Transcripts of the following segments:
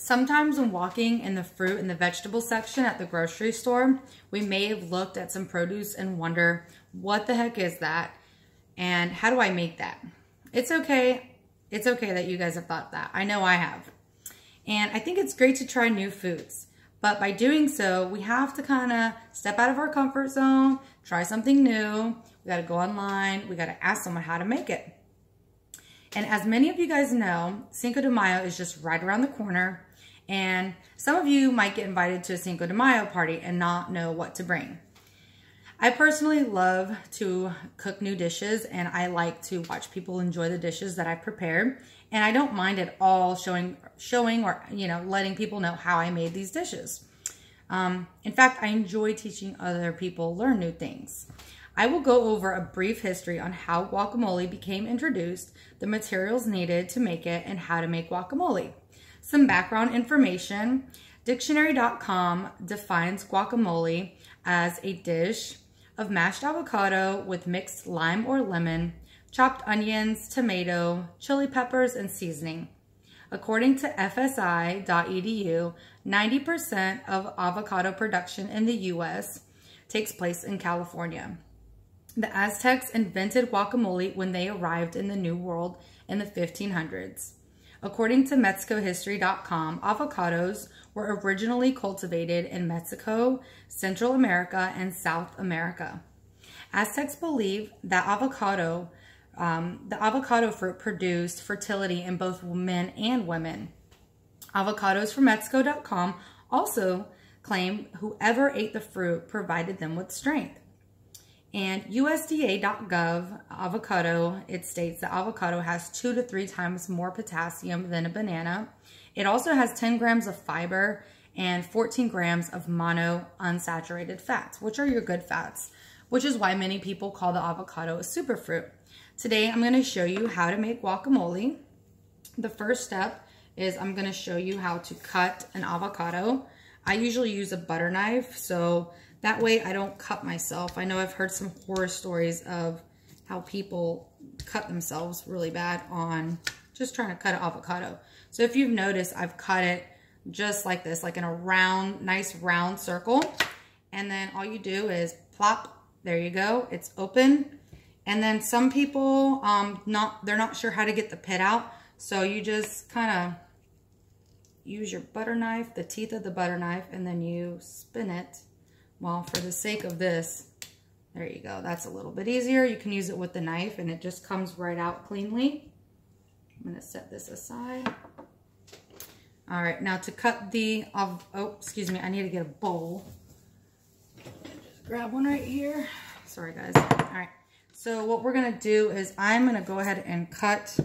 Sometimes when walking in the fruit and the vegetable section at the grocery store, we may have looked at some produce and wonder, what the heck is that? And how do I make that? It's okay. It's okay that you guys have thought that. I know I have. And I think it's great to try new foods. But by doing so, we have to kind of step out of our comfort zone, try something new. We got to go online. We got to ask someone how to make it. And as many of you guys know, Cinco de Mayo is just right around the corner. And some of you might get invited to a Cinco de Mayo party and not know what to bring. I personally love to cook new dishes, and I like to watch people enjoy the dishes that I prepare. And I don't mind at all showing or, letting people know how I made these dishes. In fact, I enjoy teaching other people learn new things. I will go over a brief history on how guacamole became introduced, the materials needed to make it, and how to make guacamole. Some background information. Dictionary.com defines guacamole as a dish of mashed avocado with mixed lime or lemon, chopped onions, tomato, chili peppers, and seasoning. According to FSI.edu, 90% of avocado production in the U.S. takes place in California. The Aztecs invented guacamole when they arrived in the New World in the 1500s. According to MexicoHistory.com, avocados were originally cultivated in Mexico, Central America, and South America. Aztecs believe that the avocado fruit produced fertility in both men and women. Avocados from Mexico.com also claim whoever ate the fruit provided them with strength. And USDA.gov avocado, it states that avocado has 2 to 3 times more potassium than a banana. It also has 10 grams of fiber and 14 grams of monounsaturated fats, which are your good fats, which is why many people call the avocado a superfruit. Today, I'm going to show you how to make guacamole. The first step is I'm going to show you how to cut an avocado. I usually use a butter knife, so that way I don't cut myself. I know I've heard some horror stories of how people cut themselves really bad on just trying to cut an avocado. So if you've noticed, I've cut it just like this, like in a round, nice round circle. And then all you do is plop, there you go, it's open. And then some people, they're not sure how to get the pit out. So you just kind of use your butter knife, the teeth of the butter knife, and then you spin it. Well, for the sake of this, there you go. That's a little bit easier. You can use it with the knife and it just comes right out cleanly. I'm going to set this aside. All right, now to cut the, excuse me, I need to get a bowl. Just grab one right here. Sorry, guys. All right, so what we're going to do is I'm going to go ahead and cut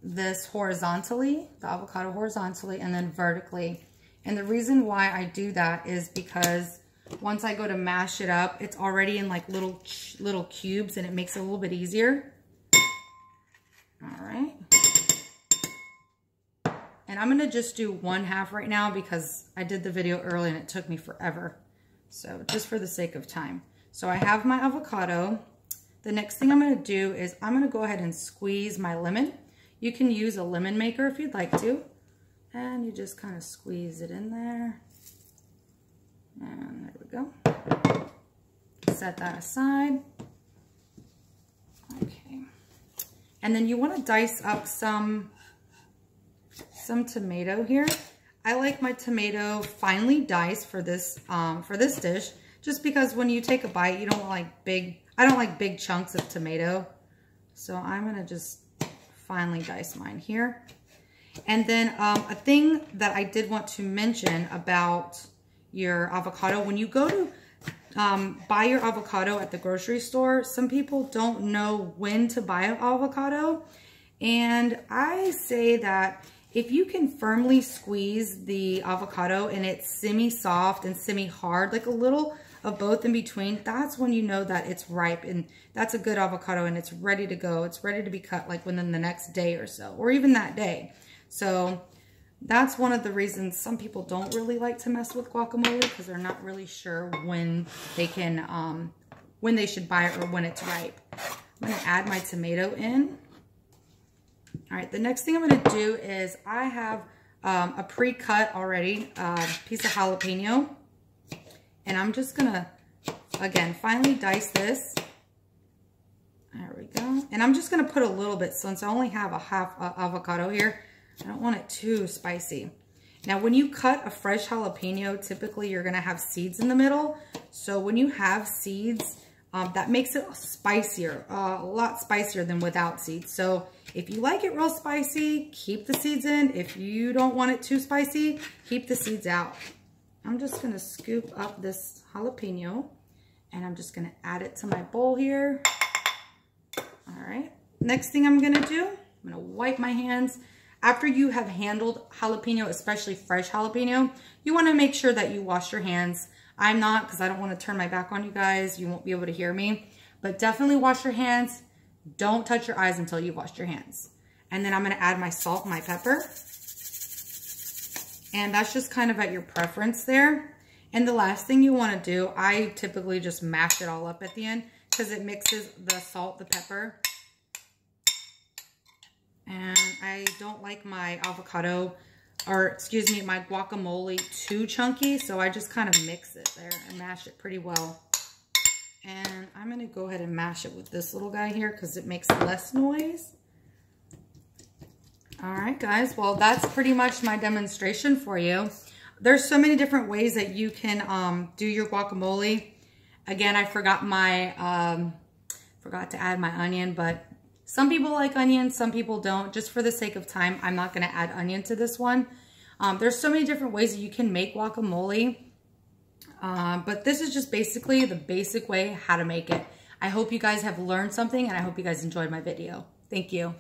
this horizontally, the avocado horizontally, and then vertically. And the reason why I do that is because once I go to mash it up, it's already in like little cubes and it makes it a little bit easier. All right. And I'm going to just do 1/2 right now because I did the video early and it took me forever. So just for the sake of time. So I have my avocado. The next thing I'm going to do is I'm going to go ahead and squeeze my lemon. You can use a lemon maker if you'd like to. And you just kind of squeeze it in there. And there we go. Set that aside. Okay. And then you want to dice up some tomato here. I like my tomato finely diced for this dish, just because when you take a bite, you don't like I don't like big chunks of tomato. So I'm going to just finely dice mine here. And then a thing that I did want to mention about your avocado, when you go to buy your avocado at the grocery store, some people don't know when to buy an avocado. And I say that if you can firmly squeeze the avocado and it's semi-soft and semi-hard, like a little of both in between, that's when you know that it's ripe and that's a good avocado and it's ready to go. It's ready to be cut like within the next day or so, or even that day. So that's one of the reasons some people don't really like to mess with guacamole, because they're not really sure when they can, when they should buy it or when it's ripe. I'm going to add my tomato in. All right, the next thing I'm going to do is I have a pre-cut already piece of jalapeno. And I'm just gonna, again, finely dice this. There we go. And I'm just gonna put a little bit, since I only have a half avocado here, I don't want it too spicy. Now, when you cut a fresh jalapeno, typically you're gonna have seeds in the middle. So when you have seeds, that makes it spicier, a lot spicier than without seeds. So if you like it real spicy, keep the seeds in. If you don't want it too spicy, keep the seeds out. I'm just gonna scoop up this jalapeno and I'm just gonna add it to my bowl here. All right, next thing I'm gonna do, I'm gonna wipe my hands. After you have handled jalapeno, especially fresh jalapeno, you wanna make sure that you wash your hands. I'm not, because I don't wanna turn my back on you guys. You won't be able to hear me, but definitely wash your hands. Don't touch your eyes until you've washed your hands. And then I'm gonna add my salt and my pepper. And that's just kind of at your preference there. And the last thing you wanna do, I typically just mash it all up at the end because it mixes the salt, the pepper. And I don't like my avocado, or excuse me, my guacamole too chunky. So I just kind of mix it there and mash it pretty well. And I'm gonna go ahead and mash it with this little guy here because it makes less noise. All right, guys, well, that's pretty much my demonstration for you. There's so many different ways that you can do your guacamole. Again, I forgot to add my onion, but some people like onion, some people don't. Just for the sake of time, I'm not gonna add onion to this one. There's so many different ways that you can make guacamole, but this is just basically the basic way how to make it. I hope you guys have learned something and I hope you guys enjoyed my video. Thank you.